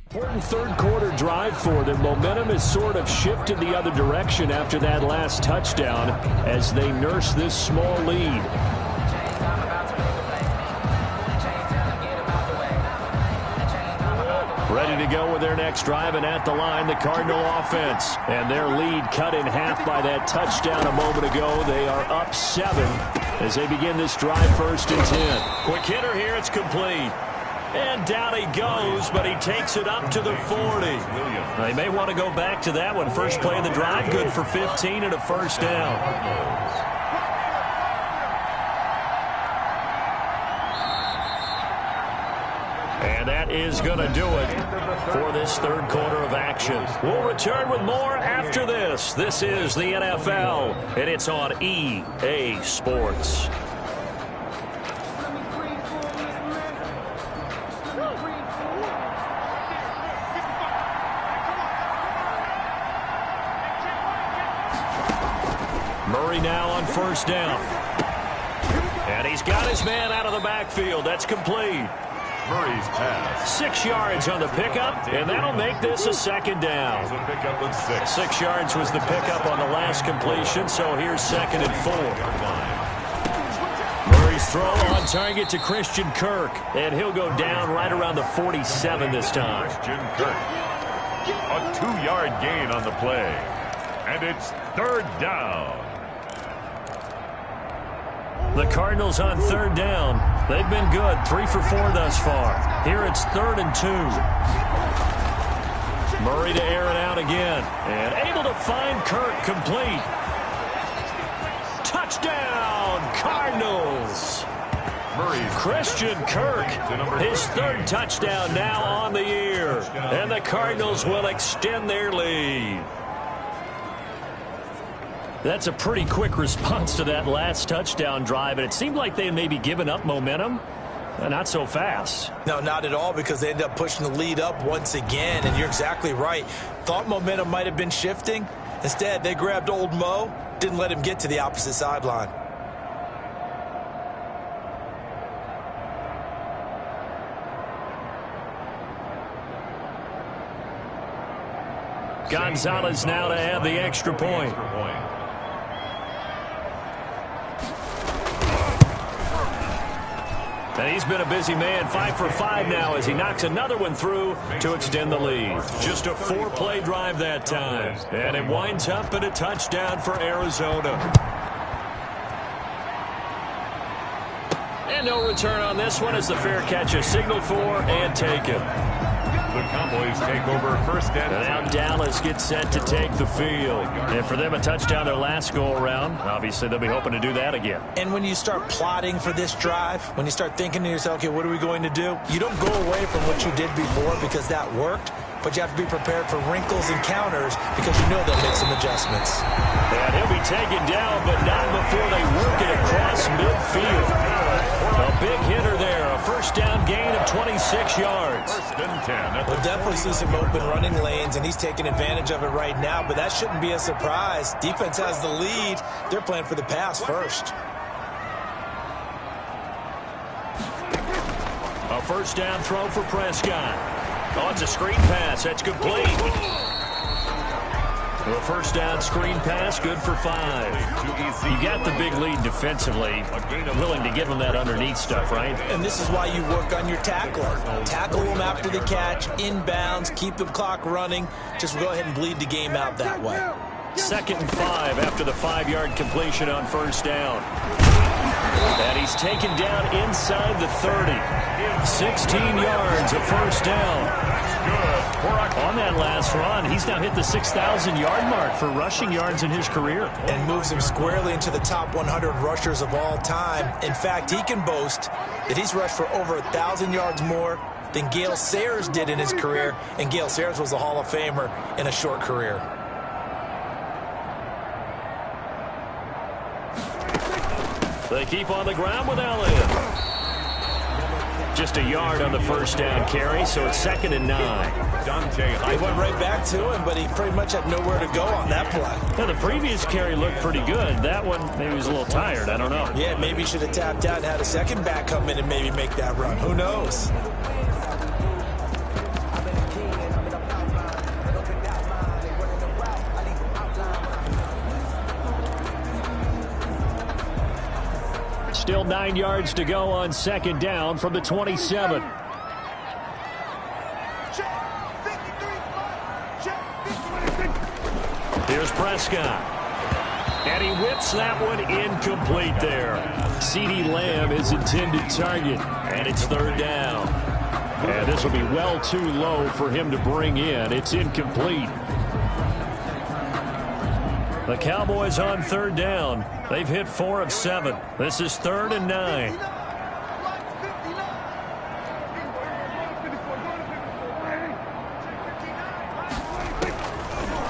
Important third quarter drive for them. Momentum has sort of shifted the other direction after that last touchdown as they nurse this small lead. Ready to go with their next drive, and at the line, the Cardinal offense. And their lead cut in half by that touchdown a moment ago. They are up 7 as they begin this drive, 1st and 10. Quick hitter here, it's complete. And down he goes, but he takes it up to the 40. They may want to go back to that one. First play of the drive, good for 15 and a first down. And that is going to do it for this third quarter of action. We'll return with more after this. This is the NFL, and it's on EA Sports. Murray now on first down. And he's got his man out of the backfield. That's complete. Murray's pass. 6 yards on the pickup, and that'll make this a second down. 6 yards was the pickup on the last completion, so here's 2nd and 4. Murray's throw on target to Christian Kirk, and he'll go down right around the 47 this time. Christian Kirk. A 2-yard gain on the play. And it's 3rd down. The Cardinals on 3rd down. They've been good, 3 for 4 thus far. Here it's 3rd and 2. Murray to air it out again. And able to find Kirk complete. Touchdown, Cardinals. Christian Kirk, his 3rd touchdown now on the year. And the Cardinals will extend their lead. That's a pretty quick response to that last touchdown drive, and it seemed like they had maybe given up momentum. Not so fast. No, not at all, because they ended up pushing the lead up once again, and you're exactly right. Thought momentum might have been shifting. Instead, they grabbed old Mo, didn't let him get to the opposite sideline. Gonzalez now to add the extra point. And he's been a busy man, 5 for 5 now as he knocks another one through to extend the lead. Just a 4-play drive that time. And it winds up in a touchdown for Arizona. And no return on this one as the fair catch is signaled for and taken. The Cowboys take over 1st and 10. Now Dallas gets set to take the field. And for them, a touchdown their last go-around. Obviously, they'll be hoping to do that again. And when you start plotting for this drive, when you start thinking to yourself, okay, what are we going to do? You don't go away from what you did before because that worked, but you have to be prepared for wrinkles and counters because you know they'll make some adjustments. And he'll be taken down, but not before they work it across midfield. A big hitter there, a 1st down gain of 26 yards. 1st and 10. We'll definitely see some open running lanes, and he's taking advantage of it right now, but that shouldn't be a surprise. Defense has the lead. They're playing for the pass first. A 1st down throw for Prescott. Oh, it's a screen pass. That's complete. A 1st down screen pass, good for 5. You got the big lead defensively. Willing to give them that underneath stuff, right? And this is why you work on your tackler. Tackle them after the catch, inbounds, keep the clock running. Just go ahead and bleed the game out that way. 2nd and 5 after the 5-yard completion on 1st down. And he's taken down inside the 30. 16 yards, a 1st down. On that last run, he's now hit the 6,000-yard mark for rushing yards in his career. And moves him squarely into the top 100 rushers of all time. In fact, he can boast that he's rushed for over 1,000 yards more than Gale Sayers did in his career. And Gale Sayers was a Hall of Famer in a short career. They keep on the ground with Elliott. Just a yard on the 1st down carry, so it's 2nd and 9. He went right back to him, but he pretty much had nowhere to go on that play. Now, the previous carry looked pretty good. That one, maybe he was a little tired. I don't know. Yeah, maybe he should have tapped out and had a second back come in and maybe make that run. Who knows? Still 9 yards to go on second down from the 27. Here's Prescott. And he whips that one incomplete there. CeeDee Lamb is intended target, and it's third down. And this will be well too low for him to bring in. It's incomplete. The Cowboys on third down. They've hit 4 of 7. This is 3rd and 9.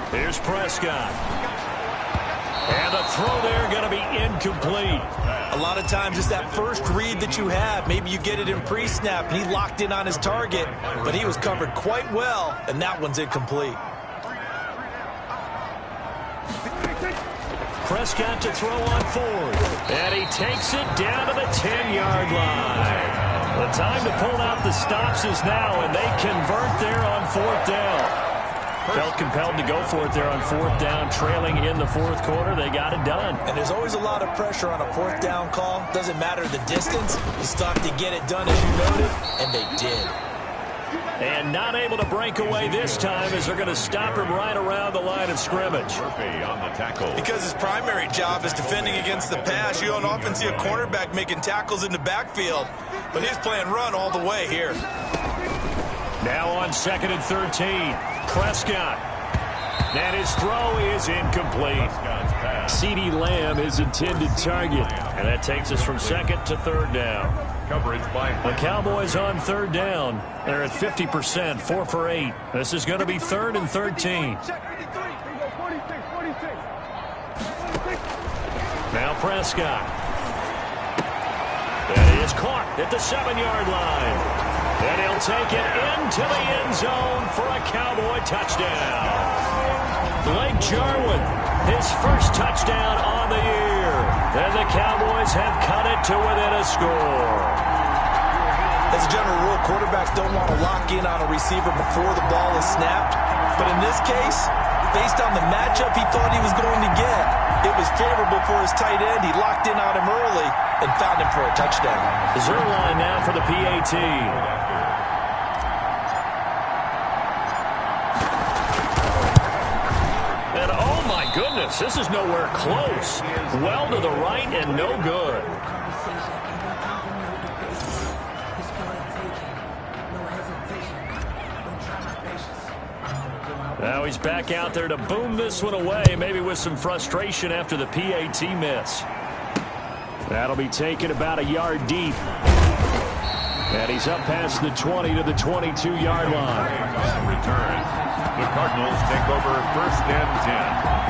Here's Prescott. And the throw there going to be incomplete. A lot of times it's that first read that you have. Maybe you get it in pre-snap, and he locked in on his target, but he was covered quite well, and that one's incomplete. Prescott to throw on 4th. And he takes it down to the 10-yard line. The time to pull out the stops is now, and they convert there on 4th down. Felt compelled to go for it there on 4th down, trailing in the 4th quarter. They got it done. And there's always a lot of pressure on a 4th down call. Doesn't matter the distance. You still have to get it done as you noted, and they did. And not able to break away this time as they're going to stop him right around the line of scrimmage. Because his primary job is defending against the pass. You don't often see a cornerback making tackles in the backfield, but he's playing run all the way here. Now on 2nd and 13, Prescott. And his throw is incomplete. CeeDee Lamb is intended target. And that takes us from 2nd to 3rd down. The Cowboys on 3rd down. They're at 50%, 4 for 8. This is going to be 3rd and 13. Now Prescott. That is caught at the 7-yard line. And he'll take it into the end zone for a Cowboy touchdown. Blake Jarwin, his first touchdown on the year. And the Cowboys have cut it to within a score. As a general rule, quarterbacks don't want to lock in on a receiver before the ball is snapped. But in this case, based on the matchup he thought he was going to get, it was favorable for his tight end. He locked in on him early and found him for a touchdown. Zerline now for the PAT. And oh my goodness, this is nowhere close. Well to the right and no good. Now he's back out there to boom this one away, maybe with some frustration after the PAT miss. That'll be taken about a yard deep. And he's up past the 20 to the 22-yard line. Return. The Cardinals take over 1st and 10.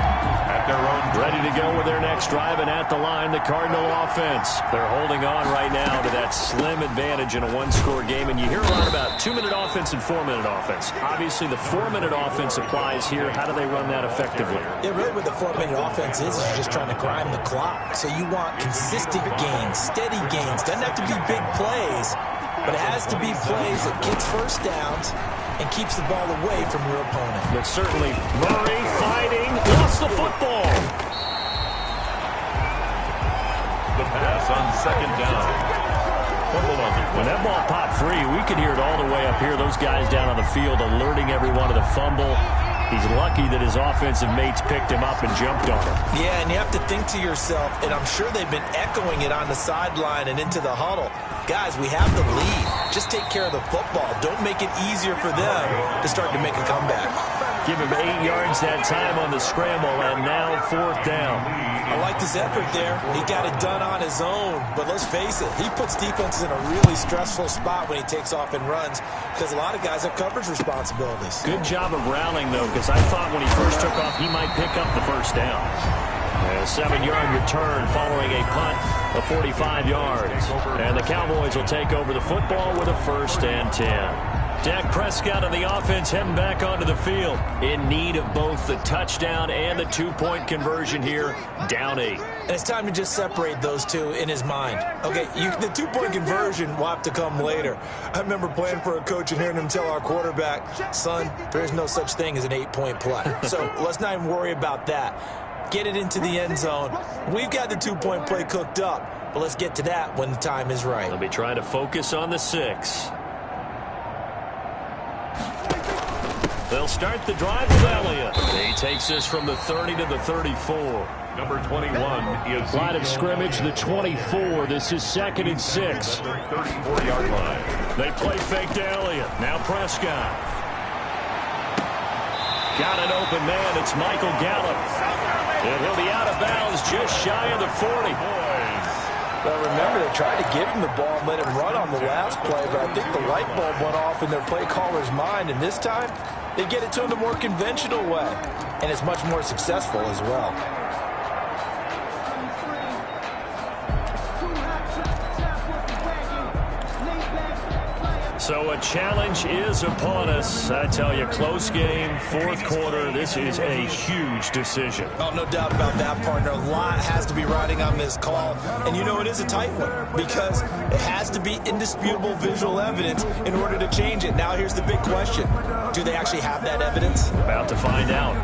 At their own. Ready to go with their next drive, and at the line, the Cardinal offense. They're holding on right now to that slim advantage in a one-score game, and you hear a lot about 2-minute offense and 4-minute offense. Obviously, the 4-minute offense applies here. How do they run that effectively? Yeah, really what the 4-minute offense is you're just trying to grind the clock. So you want consistent gains, steady gains. Doesn't have to be big plays, but it has to be plays that gets first downs and keeps the ball away from your opponent. But certainly Murray fighting, lost the football. The pass on 2nd down. When that ball popped free, we could hear it all the way up here. Those guys down on the field alerting everyone to the fumble. He's lucky that his offensive mates picked him up and jumped on him. Yeah, and you have to think to yourself, and I'm sure they've been echoing it on the sideline and into the huddle. Guys, we have the lead. Just take care of the football. Don't make it easier for them to start to make a comeback. Give him 8 yards that time on the scramble, and now 4th down. I like this effort there. He got it done on his own, but let's face it, he puts defenses in a really stressful spot when he takes off and runs because a lot of guys have coverage responsibilities. Good job of rallying, though, because I thought when he first took off, he might pick up the first down. A 7-yard return following a punt of 45 yards. And the Cowboys will take over the football with a 1st and 10. Dak Prescott and the offense heading back onto the field in need of both the touchdown and the 2-point conversion here, down 8. And it's time to just separate those two in his mind. Okay, the 2-point conversion will have to come later. I remember playing for a coach and hearing him tell our quarterback, son, there's no such thing as an 8-point play. So let's not even worry about that. Get it into the end zone. We've got the 2-point play cooked up. but let's get to that when the time is right. They'll be trying to focus on the 6. They'll start the drive with Elliott. He takes this from the 30 to the 34. Number 21 is Line of scrimmage, the 24. This is 2nd and 6. 34-yard line. They play fake to Elliott. Now Prescott. Got an open man. It's Michael Gallup. And he'll be out of bounds just shy of the 40. Well, remember, they tried to give him the ball and let him run on the last play, but I think the light bulb went off in their play caller's mind, and this time they get it to him the more conventional way, and it's much more successful as well. So a challenge is upon us. I tell you, close game, 4th quarter. This is a huge decision. Oh, no doubt about that, partner. A lot has to be riding on this call. And you know it is a tight one because it has to be indisputable visual evidence in order to change it. Now here's the big question. Do they actually have that evidence? About to find out.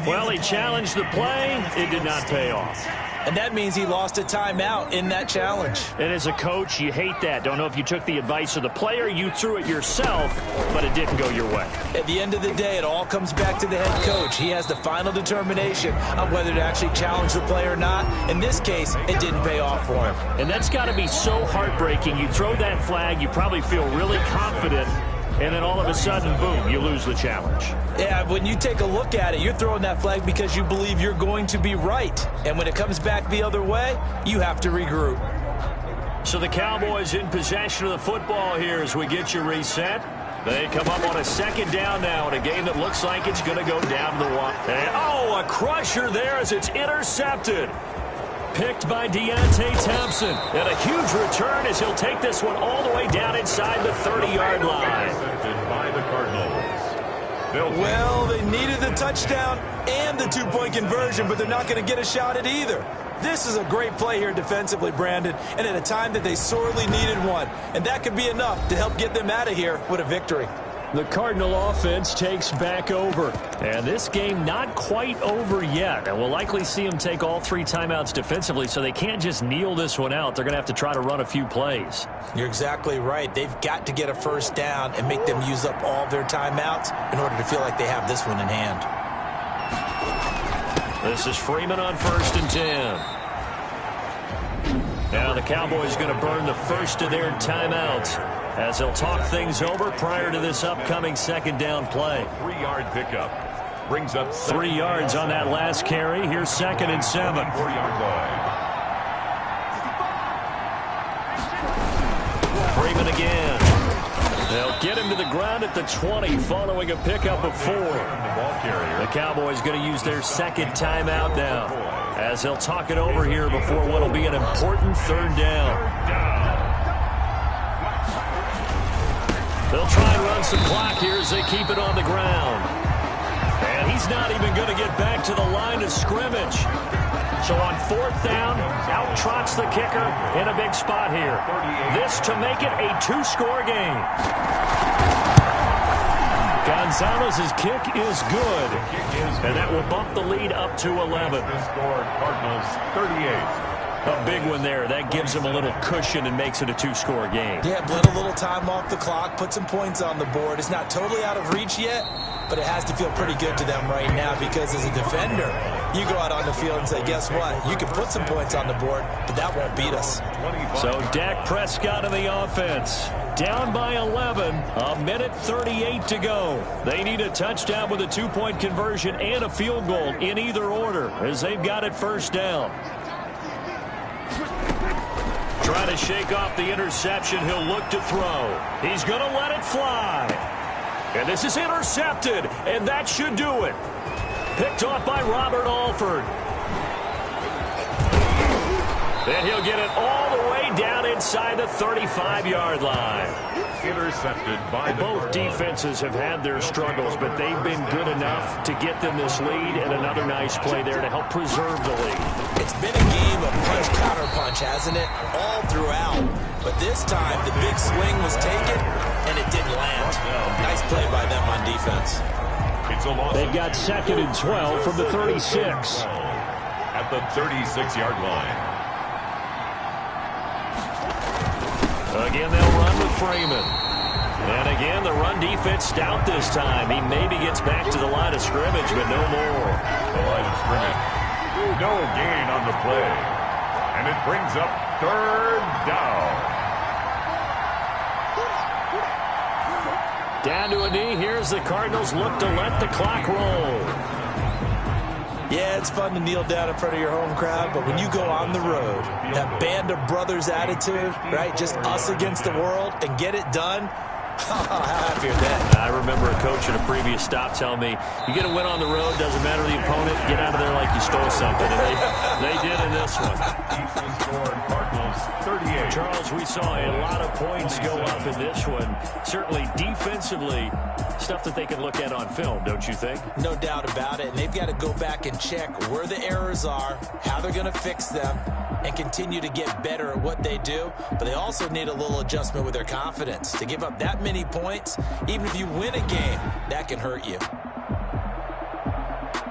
Well, he challenged the play. It did not pay off. And that means he lost a timeout in that challenge. And as a coach, you hate that. Don't know if you took the advice of the player, you threw it yourself, but it didn't go your way. At the end of the day, it all comes back to the head coach. He has the final determination on whether to actually challenge the play or not. In this case, it didn't pay off for him. And that's got to be so heartbreaking. You throw that flag, you probably feel really confident, and then all of a sudden, boom, you lose the challenge. Yeah, when you take a look at it, you're throwing that flag because you believe you're going to be right. And when it comes back the other way, you have to regroup. So the Cowboys in possession of the football here as we get you reset. They come up on a 2nd down now in a game that looks like it's going to go down to the wire. And, oh, a crusher there as it's intercepted. Picked by Deontay Thompson. And a huge return as he'll take this one all the way down inside the 30-yard line. By the Cardinals. Well, they needed the touchdown and the 2-point conversion, but they're not going to get a shot at either. This is a great play here defensively, Brandon, and at a time that they sorely needed one. And that could be enough to help get them out of here with a victory. The Cardinal offense takes back over. And this game not quite over yet. And we'll likely see them take all 3 timeouts defensively, so they can't just kneel this one out. They're going to have to try to run a few plays. You're exactly right. They've got to get a first down and make them use up all their timeouts in order to feel like they have this one in hand. This is Freeman on 1st and 10. Now the Cowboys going to burn the first of their timeouts as they'll talk things over prior to this upcoming 2nd down play. 3-yard pickup. Brings up 3 yards on that last carry. Here's 2nd and 7. 4-yard line. Freeman again. They'll get him to the ground at the 20 following a pickup of 4. The Cowboys going to use their 2nd timeout now as they'll talk it over here before what will be an important 3rd down. They'll try and run some clock here as they keep it on the ground. And he's not even going to get back to the line of scrimmage. So on 4th down, out trots the kicker in a big spot here. This to make it a 2-score game. Gonzalez's kick is good. And that will bump the lead up to 11. Score Cardinals 38. A big one there. That gives them a little cushion and makes it a 2-score game. Yeah, bled a little time off the clock, put some points on the board. It's not totally out of reach yet, but it has to feel pretty good to them right now because as a defender, you go out on the field and say, guess what? You can put some points on the board, but that won't beat us. So Dak Prescott in the offense. Down by 11, a minute 38 to go. They need a touchdown with a 2-point conversion and a field goal in either order as they've got it 1st down. Trying to shake off the interception. He'll look to throw. He's going to let it fly. And this is intercepted, and that should do it. Picked off by Robert Alford. And he'll get it all the way down inside the 35-yard line. Intercepted by both defenses have had their struggles, but they've been good enough to get them this lead, and another nice play there to help preserve the lead. It's been a game of punch-counter-punch, hasn't it? hasn't it? All throughout. But this time, the big swing was taken, and it didn't land. Nice play by them on defense. They've got 2nd and 12 from the 36. At the 36-yard line. Again, they'll run with Freeman. And again, the run defense stout this time. He maybe gets back to the line of scrimmage, but no more. The line of scrimmage. No gain on the play. And it brings up 3rd down. Down to a knee. Here's the Cardinals look to let the clock roll. Yeah, it's fun to kneel down in front of your home crowd, but when you go on the road, that band of brothers attitude, right, just us against the world, and get it done, how happy are they? I remember a coach at a previous stop telling me, you get a win on the road, doesn't matter the opponent, get out of there like you stole something. And they did in this one. Cardinals 38. Charles, we saw a lot of points go up in this one. Certainly defensively, stuff that they can look at on film, don't you think? No doubt about it. And they've got to go back and check where the errors are, how they're going to fix them, and continue to get better at what they do. But they also need a little adjustment with their confidence. To give up that many points, even if you win a game, that can hurt you.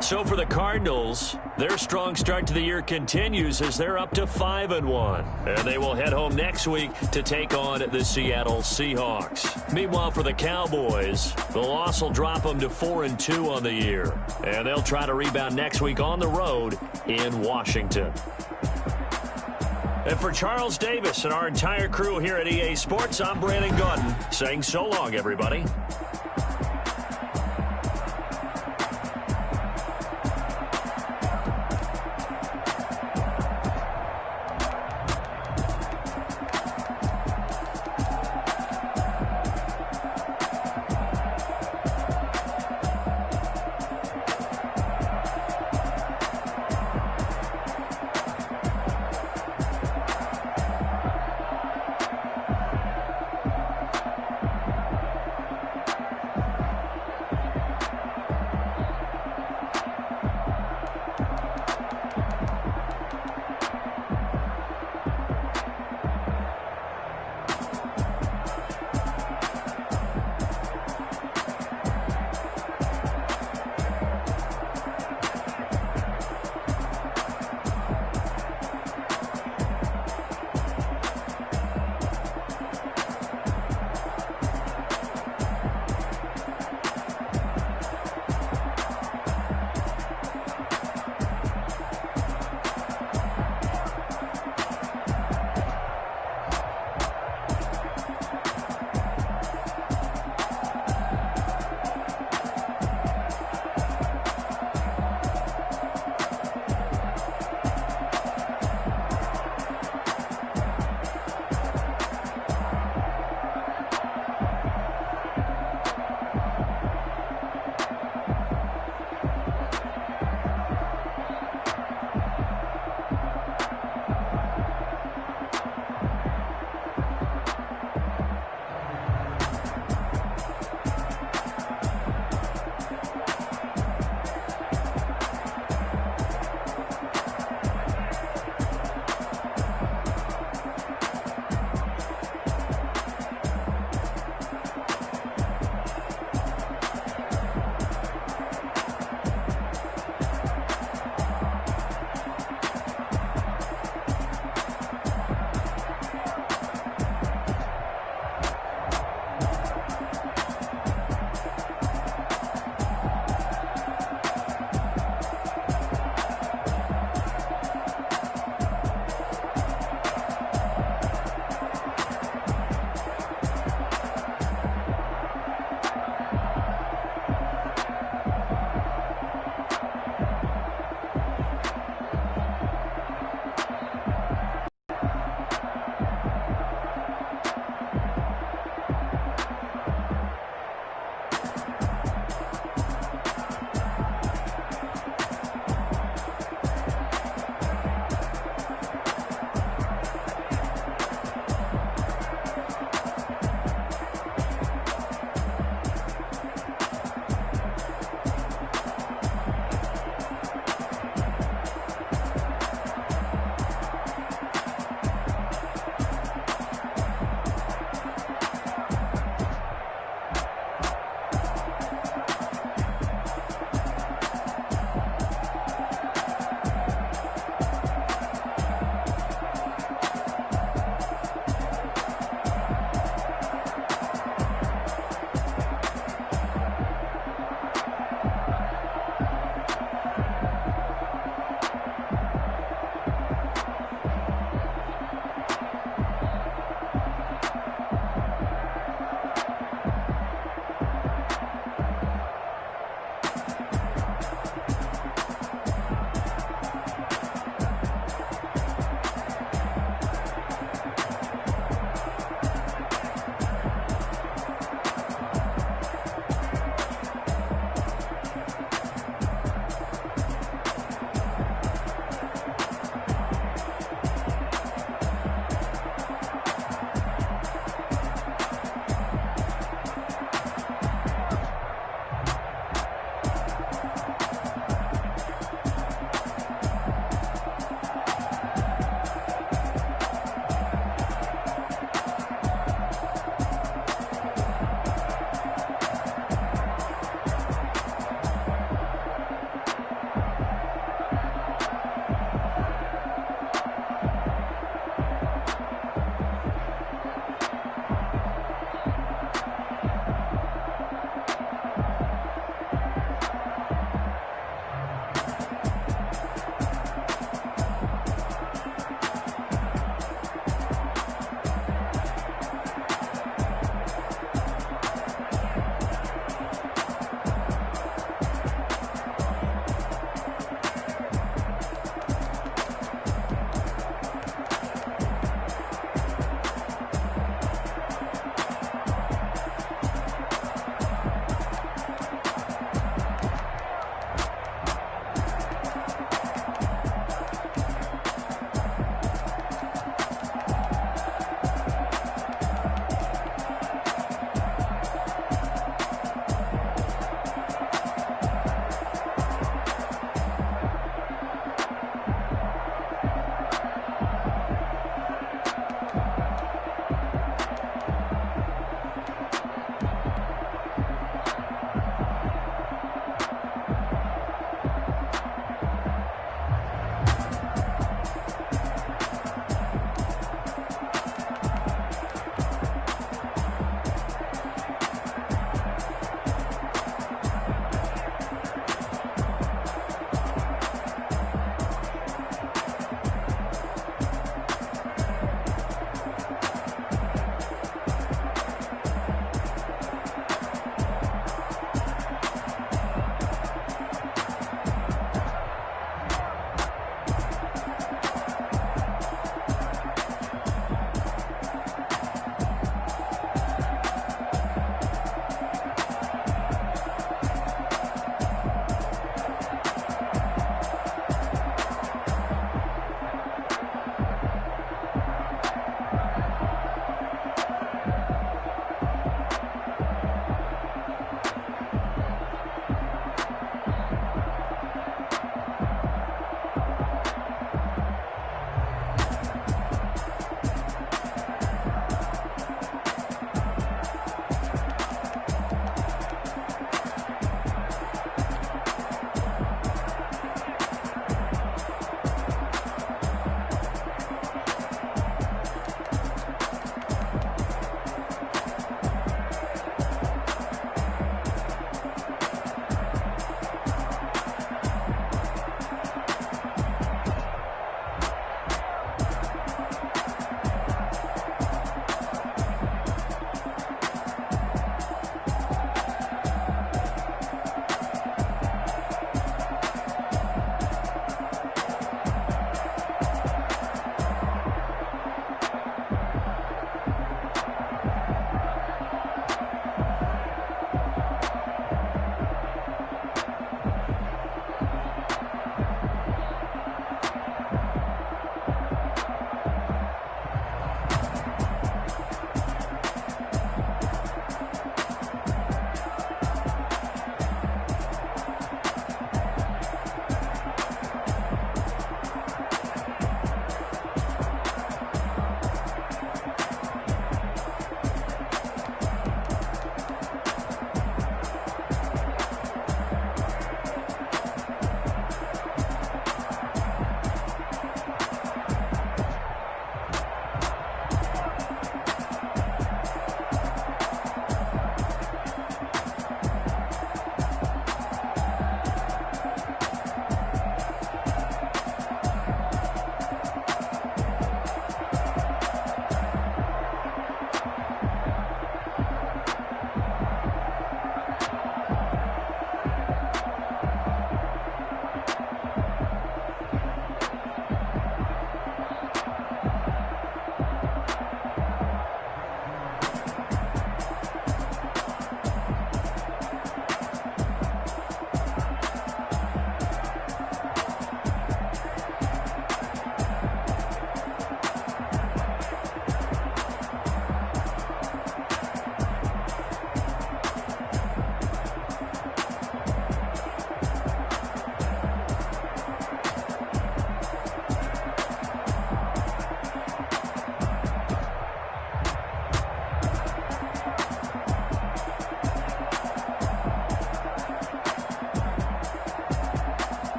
So for the Cardinals, their strong start to the year continues as they're up to 5-1. And they will head home next week to take on the Seattle Seahawks. Meanwhile, for the Cowboys, the loss will drop them to 4-2 on the year. And they'll try to rebound next week on the road in Washington. And for Charles Davis and our entire crew here at EA Sports, I'm Brandon Gaudin saying so long, everybody.